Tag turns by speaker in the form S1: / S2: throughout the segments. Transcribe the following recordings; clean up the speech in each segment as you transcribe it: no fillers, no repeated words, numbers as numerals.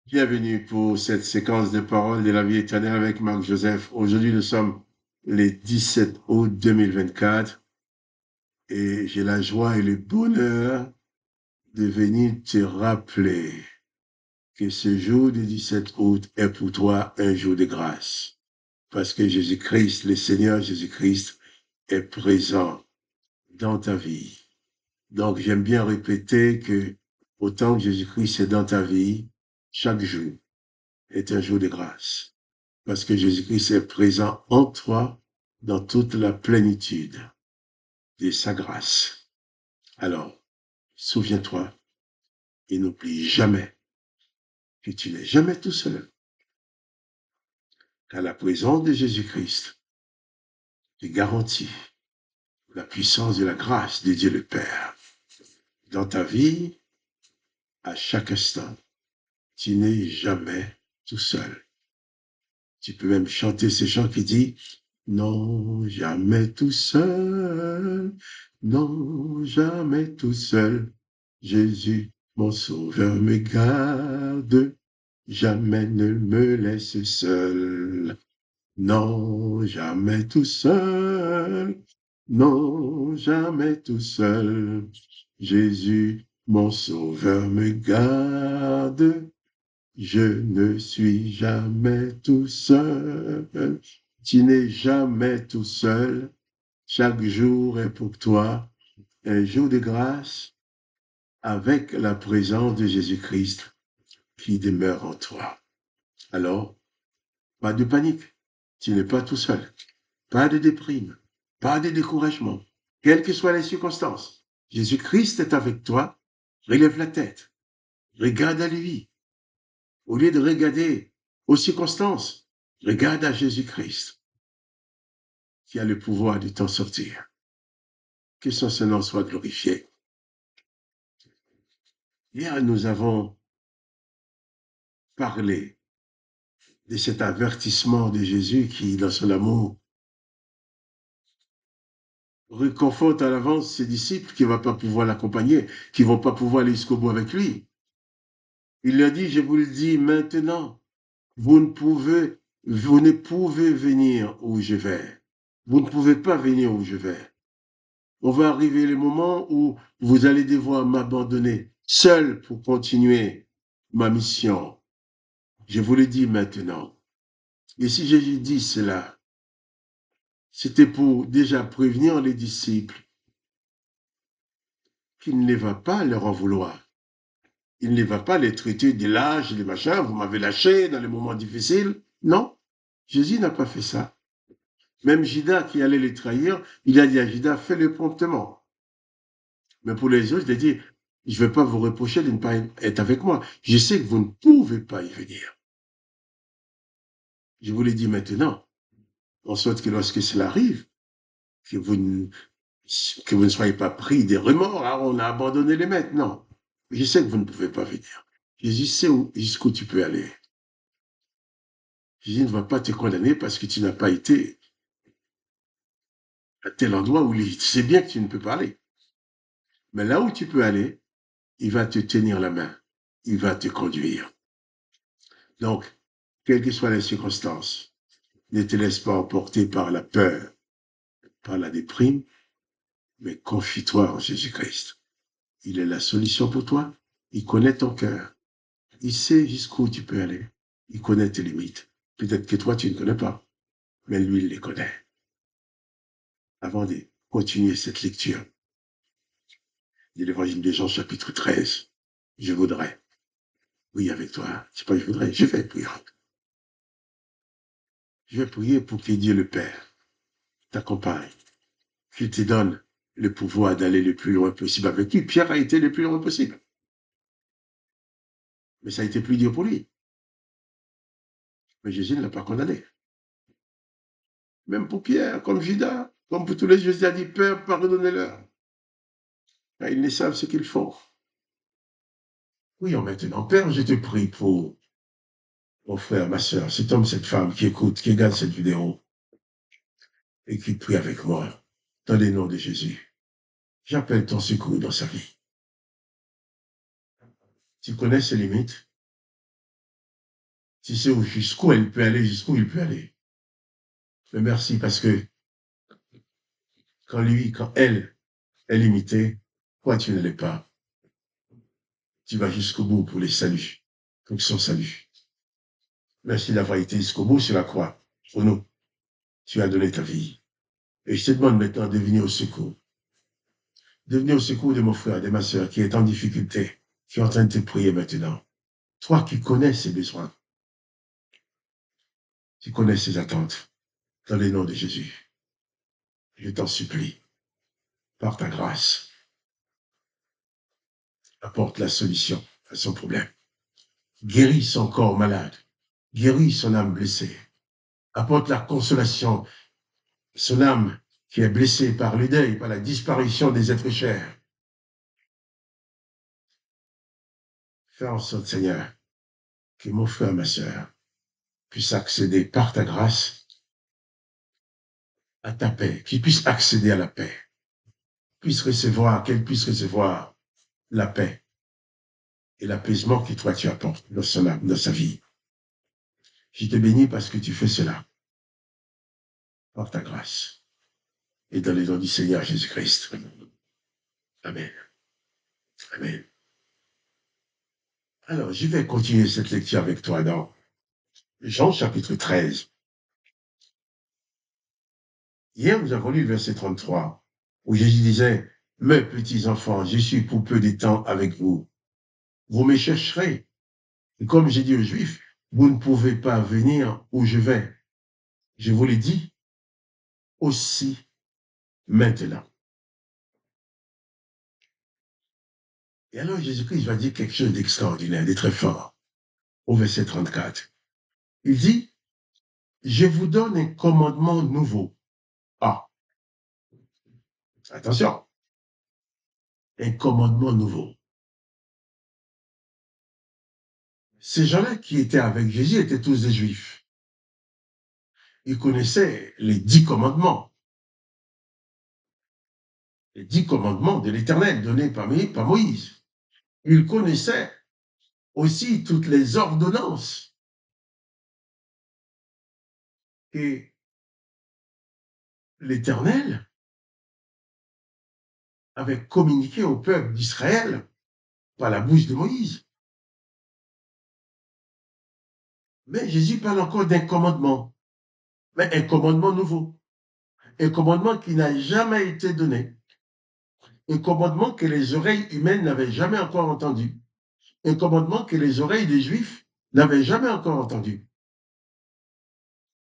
S1: Bienvenue pour cette séquence de paroles de la vie éternelle avec Marc Joseph. Aujourd'hui, nous sommes le 17 août 2024 et j'ai la joie et le bonheur de venir te rappeler que ce jour du 17 août est pour toi un jour de grâce. Parce que Jésus-Christ, le Seigneur Jésus-Christ, est présent dans ta vie. Donc, j'aime bien répéter que autant que Jésus-Christ est dans ta vie, chaque jour est un jour de grâce. Parce que Jésus-Christ est présent en toi dans toute la plénitude de sa grâce. Alors, souviens-toi et n'oublie jamais que tu n'es jamais tout seul. Car la présence de Jésus-Christ te garantit la puissance de la grâce de Dieu le Père. Dans ta vie, à chaque instant, tu n'es jamais tout seul. Tu peux même chanter ces chants qui disent non, jamais tout seul, non, jamais tout seul. Jésus, mon sauveur, me garde, jamais ne me laisse seul. Non, jamais tout seul, non, jamais tout seul. Jésus, mon sauveur, me garde, je ne suis jamais tout seul. Tu n'es jamais tout seul. Chaque jour est pour toi un jour de grâce avec la présence de Jésus-Christ qui demeure en toi. Alors, pas de panique. Tu n'es pas tout seul. Pas de déprime. Pas de découragement. Quelles que soient les circonstances. Jésus-Christ est avec toi. Relève la tête. Regarde à lui. Au lieu de regarder aux circonstances, regarde à Jésus-Christ qui a le pouvoir de t'en sortir. Que son nom soit glorifié. Hier, nous avons parlé de cet avertissement de Jésus qui, dans son amour, réconforte à l'avance ses disciples qui ne vont pas pouvoir l'accompagner, qui ne vont pas pouvoir aller jusqu'au bout avec lui. Il leur dit, je vous le dis maintenant, vous ne pouvez venir où je vais. Vous ne pouvez pas venir où je vais. On va arriver le moment où vous allez devoir m'abandonner seul pour continuer ma mission. Je vous le dis maintenant. Et si Jésus dit cela, c'était pour déjà prévenir les disciples qu'il ne va pas leur en vouloir. Il ne va pas les traiter de lâches, des machins, vous m'avez lâché dans les moments difficiles. Non, Jésus n'a pas fait ça. Même Judas qui allait les trahir, il a dit à Judas, fais-le promptement. Mais pour les autres, il a dit, je ne vais pas vous reprocher de ne pas être avec moi. Je sais que vous ne pouvez pas y venir. Je vous l'ai dit maintenant, en sorte que lorsque cela arrive, que vous ne soyez pas pris des remords, ah, on a abandonné les maîtres. Non, je sais que vous ne pouvez pas venir. Jésus sait jusqu'où tu peux aller. Jésus ne va pas te condamner parce que tu n'as pas été à tel endroit où il sait bien que tu ne peux pas aller. Mais là où tu peux aller, il va te tenir la main. Il va te conduire. Donc, quelles que soient les circonstances, ne te laisse pas emporter par la peur, par la déprime, mais confie-toi en Jésus-Christ. Il est la solution pour toi. Il connaît ton cœur. Il sait jusqu'où tu peux aller. Il connaît tes limites. Peut-être que toi, tu ne connais pas, mais lui, il les connaît. Avant de continuer cette lecture de l'évangile de Jean, chapitre 13, je voudrais prier avec toi. C'est pas je voudrais, je vais prier. Je vais prier pour que Dieu le Père t'accompagne, qu'il te donne le pouvoir d'aller le plus loin possible avec lui. Pierre a été le plus loin possible. Mais ça a été plus dur pour lui. Mais Jésus ne l'a pas condamné. Même pour Pierre, comme Judas, comme pour tous les Jésus a dit, Père, pardonnez-leur. Ils ne savent ce qu'ils font. Oui, maintenant, Père, je te prie pour mon frère, ma soeur, cet homme, cette femme qui écoute, qui regarde cette vidéo et qui prie avec moi dans le nom de Jésus. J'appelle ton secours dans sa vie. Tu connais ses limites, Tu sais jusqu'où elle peut aller, jusqu'où il peut aller. Mais merci parce que quand elle est limitée, toi, tu ne l'es pas. Tu vas jusqu'au bout pour les saluts, pour son salut. Merci d'avoir été jusqu'au bout sur la croix. Pour nous, tu as donné ta vie. Et je te demande maintenant de venir au secours. De venir au secours de mon frère, de ma soeur qui est en difficulté, qui est en train de te prier maintenant. Toi qui connais ses besoins, tu connais ses attentes. Dans le nom de Jésus, je t'en supplie, par ta grâce, apporte la solution à son problème. Guéris son corps malade. Guéris son âme blessée. Apporte la consolation, son âme qui est blessée par le deuil, par la disparition des êtres chers. Fais en sorte, Seigneur, que mon frère, ma sœur, puisse accéder par ta grâce à ta paix, qu'il puisse accéder à la paix, qu'elle puisse recevoir la paix et l'apaisement que toi tu apportes dans son âme, dans sa vie. Je te bénis parce que tu fais cela par ta grâce et dans les noms du Seigneur Jésus-Christ. Amen. Amen. Alors, je vais continuer cette lecture avec toi dans Jean chapitre 13. Hier, nous avons lu le verset 33, où Jésus disait, « Mes petits enfants, je suis pour peu de temps avec vous. Vous me chercherez. Et comme j'ai dit aux Juifs, vous ne pouvez pas venir où je vais. Je vous l'ai dit aussi maintenant. » Et alors Jésus-Christ va dire quelque chose d'extraordinaire, de très fort, au verset 34. Il dit, « Je vous donne un commandement nouveau. » Ah, attention, un commandement nouveau. Ces gens-là qui étaient avec Jésus étaient tous des Juifs. Ils connaissaient les 10 commandements. Les 10 commandements de l'Éternel donnés par Moïse. Ils connaissaient aussi toutes les ordonnances que l'Éternel avait communiquées au peuple d'Israël par la bouche de Moïse. Mais Jésus parle encore d'un commandement, mais un commandement nouveau, un commandement qui n'a jamais été donné, un commandement que les oreilles humaines n'avaient jamais encore entendu, un commandement que les oreilles des Juifs n'avaient jamais encore entendu.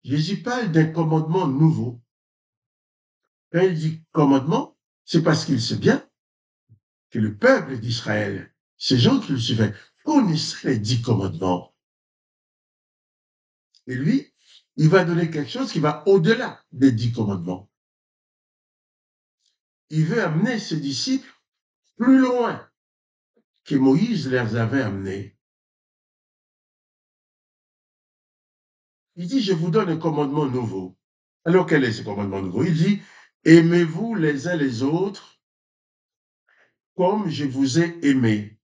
S1: Jésus parle d'un commandement nouveau. Quand il dit commandement, c'est parce qu'il sait bien que le peuple d'Israël, ces gens qui le suivaient, connaissaient les 10 commandements. Et lui, il va donner quelque chose qui va au-delà des 10 commandements. Il veut amener ses disciples plus loin que Moïse les avait amenés. Il dit, je vous donne un commandement nouveau. Alors, quel est ce commandement nouveau? Il dit, aimez-vous les uns les autres comme je vous ai aimé.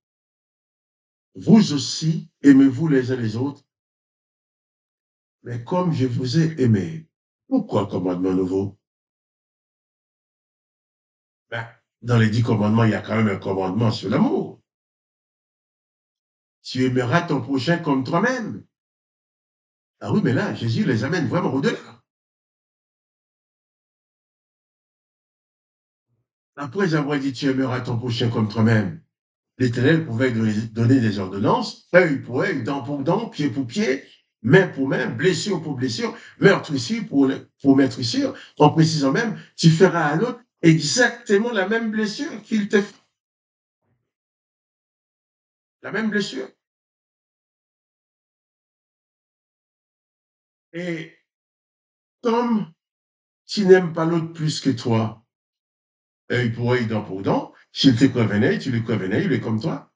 S1: Vous aussi, aimez-vous les uns les autres, mais comme je vous ai aimé. Pourquoi commandement nouveau? Ben, dans les 10 commandements, il y a quand même un commandement sur l'amour. Tu aimeras ton prochain comme toi-même. Ah oui, mais là, Jésus les amène vraiment au-delà. Après avoir dit tu aimeras ton prochain comme toi-même, l'Éternel pouvait donner des ordonnances, œil pour œil, dent pour dent, pied pour pied, main pour main, blessure pour blessure, meurtrissure pour meurtrissure, en précisant même, tu feras à l'autre exactement la même blessure qu'il t'a fait. La même blessure. Et comme tu n'aimes pas l'autre plus que toi, œil pour œil, dent pour dent, s'il te prévenait, tu lui prévenais, il est comme toi.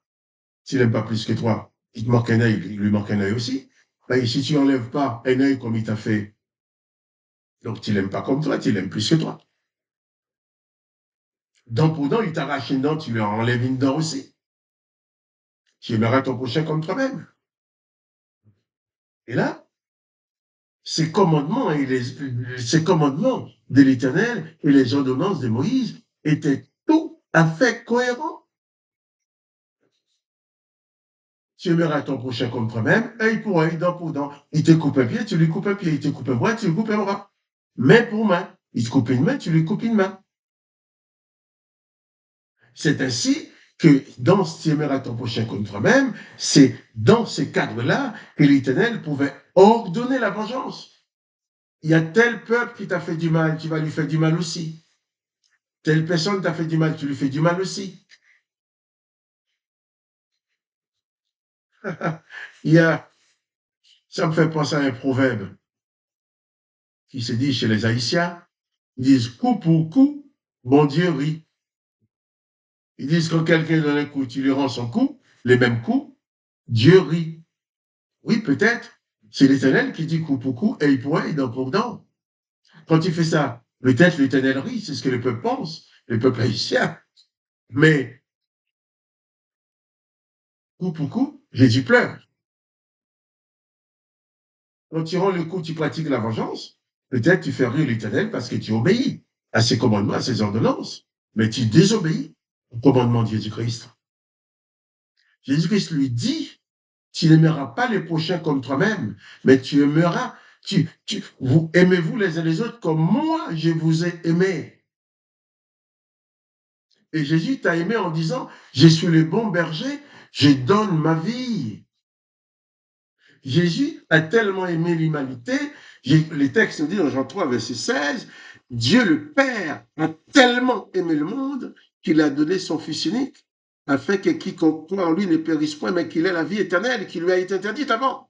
S1: S'il n'aime pas plus que toi, il te manque un œil, il lui manque un œil aussi. Ben, si tu n'enlèves pas un œil comme il t'a fait, donc tu l'aimes pas comme toi, tu l'aimes plus que toi. Dent pour dent, il t'arrache une dent, tu lui enlèves une dent aussi. Tu aimeras ton prochain comme toi-même. Et là, ces commandements ces commandements de l'Éternel et les ordonnances de Moïse étaient tout à fait cohérents. Tu aimeras ton prochain comme toi-même, œil pour œil, dent pour dent. Il te coupe un pied, tu lui coupes un pied. Il te coupe un bras, tu lui coupes un bras. Main pour main. Il te coupe une main, tu lui coupes une main. C'est ainsi que dans tu aimeras ton prochain comme toi-même, c'est dans ce cadre-là que l'Éternel pouvait ordonner la vengeance. Il y a tel peuple qui t'a fait du mal, tu vas lui faire du mal aussi. Telle personne t'a fait du mal, tu lui fais du mal aussi. Il y a, ça me fait penser à un proverbe qui se dit chez les Haïtiens, ils disent coup pour coup, bon Dieu rit. Ils disent quand quelqu'un donne un coup, tu lui rends son coup, les mêmes coups, Dieu rit. Oui, peut-être, c'est l'Éternel qui dit coup pour coup, œil pour œil, dent pour dent. Quand il fait ça, peut-être l'Éternel rit, c'est ce que le peuple pense, le peuple haïtien. Mais coup pour coup, Jésus pleure. Quand tu rends le coup, tu pratiques la vengeance. Peut-être tu fais rire l'Éternel parce que tu obéis à ses commandements, à ses ordonnances. Mais tu désobéis au commandement de Jésus-Christ. Jésus-Christ lui dit, tu n'aimeras pas les prochains comme toi-même, mais tu aimeras, vous aimez-vous les uns les autres comme moi je vous ai aimé. Et Jésus t'a aimé en disant, je suis le bon berger, je donne ma vie. Jésus a tellement aimé l'humanité, les textes nous disent dans Jean 3, verset 16, Dieu le Père a tellement aimé le monde qu'il a donné son Fils unique, afin que quiconque croit en lui ne périsse point, mais qu'il ait la vie éternelle qui lui a été interdite avant.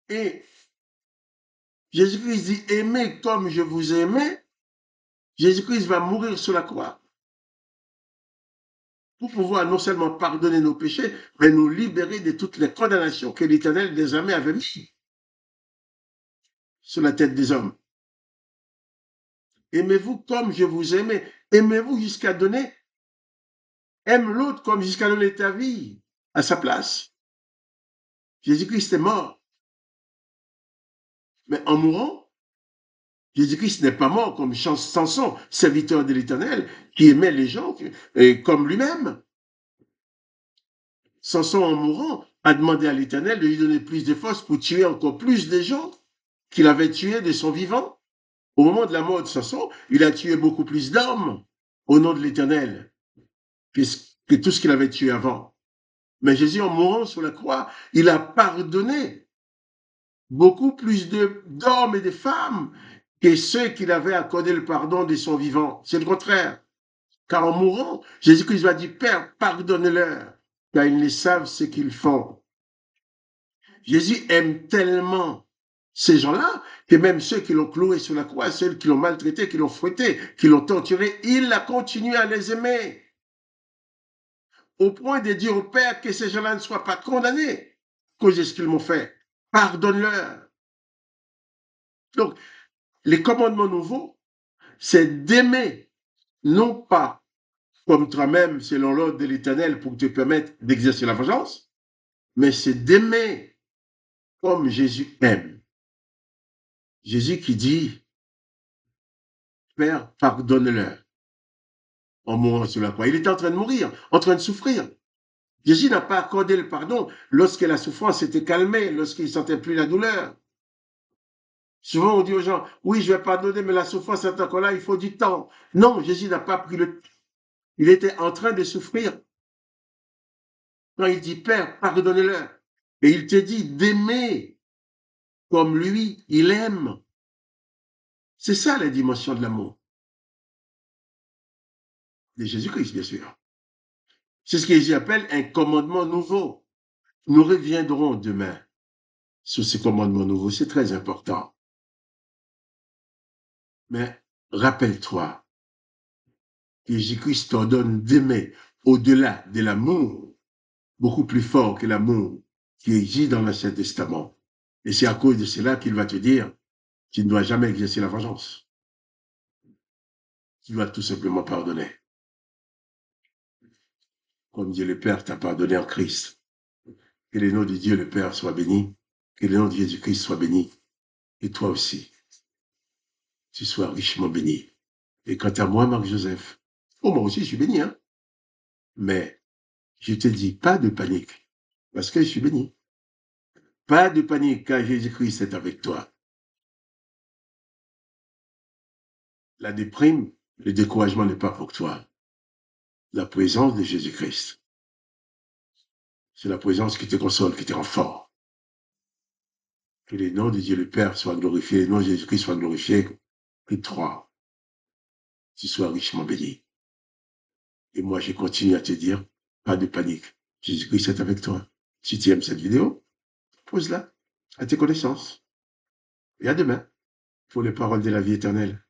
S1: Et Jésus-Christ dit, aimez comme je vous ai aimé, Jésus-Christ va mourir sur la croix pour pouvoir non seulement pardonner nos péchés, mais nous libérer de toutes les condamnations que l'Éternel désormais avait mises sur la tête des hommes. Aimez-vous comme je vous aimais. Aimez-vous jusqu'à donner. Aime l'autre comme jusqu'à donner ta vie à sa place. Jésus-Christ est mort. Mais en mourant, Jésus-Christ n'est pas mort comme Samson, serviteur de l'Éternel, qui aimait les gens comme lui-même. Samson, en mourant, a demandé à l'Éternel de lui donner plus de force pour tuer encore plus de gens qu'il avait tués de son vivant. Au moment de la mort de Samson, il a tué beaucoup plus d'hommes au nom de l'Éternel que tout ce qu'il avait tué avant. Mais Jésus, en mourant sur la croix, il a pardonné beaucoup plus d'hommes et de femmes que ceux qu'il avait accordé le pardon de son vivant. C'est le contraire. Car en mourant, Jésus-Christ va dire, Père, pardonne-leur, car ils ne savent ce qu'ils font. Jésus aime tellement ces gens-là que même ceux qui l'ont cloué sur la croix, ceux qui l'ont maltraité, qui l'ont fouetté, qui l'ont torturé, il a continué à les aimer. Au point de dire au Père que ces gens-là ne soient pas condamnés à cause de ce qu'ils m'ont fait. Pardonne-leur. Donc, les commandements nouveaux, c'est d'aimer, non pas comme toi-même, selon l'ordre de l'Éternel, pour te permettre d'exercer la vengeance, mais c'est d'aimer comme Jésus aime. Jésus qui dit, Père, pardonne-leur en mourant sur la croix. Il était en train de mourir, en train de souffrir. Jésus n'a pas accordé le pardon lorsque la souffrance s'était calmée, lorsqu'il ne sentait plus la douleur. Souvent, on dit aux gens, oui, je vais pardonner, mais la souffrance est encore là, il faut du temps. Non, Jésus n'a pas pris le temps. Il était en train de souffrir. Quand il dit, Père, pardonnez-leur. Et il te dit d'aimer comme lui, il aime. C'est ça la dimension de l'amour. De Jésus-Christ, bien sûr. C'est ce que Jésus appelle un commandement nouveau. Nous reviendrons demain sur ces commandements nouveaux. C'est très important. Mais rappelle-toi que Jésus-Christ t'ordonne d'aimer au-delà de l'amour, beaucoup plus fort que l'amour qui existe dans l'Ancien Testament. Et c'est à cause de cela qu'il va te dire, tu ne dois jamais exercer la vengeance. Tu dois tout simplement pardonner. Comme Dieu le Père t'a pardonné en Christ. Que le nom de Dieu le Père soit béni. Que le nom de Jésus-Christ soit béni. Et toi aussi, tu sois richement béni. Et quant à moi, Marc-Joseph, oh, moi aussi, je suis béni, hein. Mais je te dis, pas de panique, parce que je suis béni. Pas de panique, car Jésus-Christ est avec toi. La déprime, le découragement n'est pas pour toi. La présence de Jésus-Christ, c'est la présence qui te console, qui te rend fort. Que le nom de Dieu le Père soit glorifié, le nom de Jésus-Christ soit glorifié. Que toi, tu sois richement béni. Et moi, je continue à te dire, pas de panique. Jésus-Christ est avec toi. Si tu aimes cette vidéo, pose-la à tes connaissances. Et à demain pour les paroles de la vie éternelle.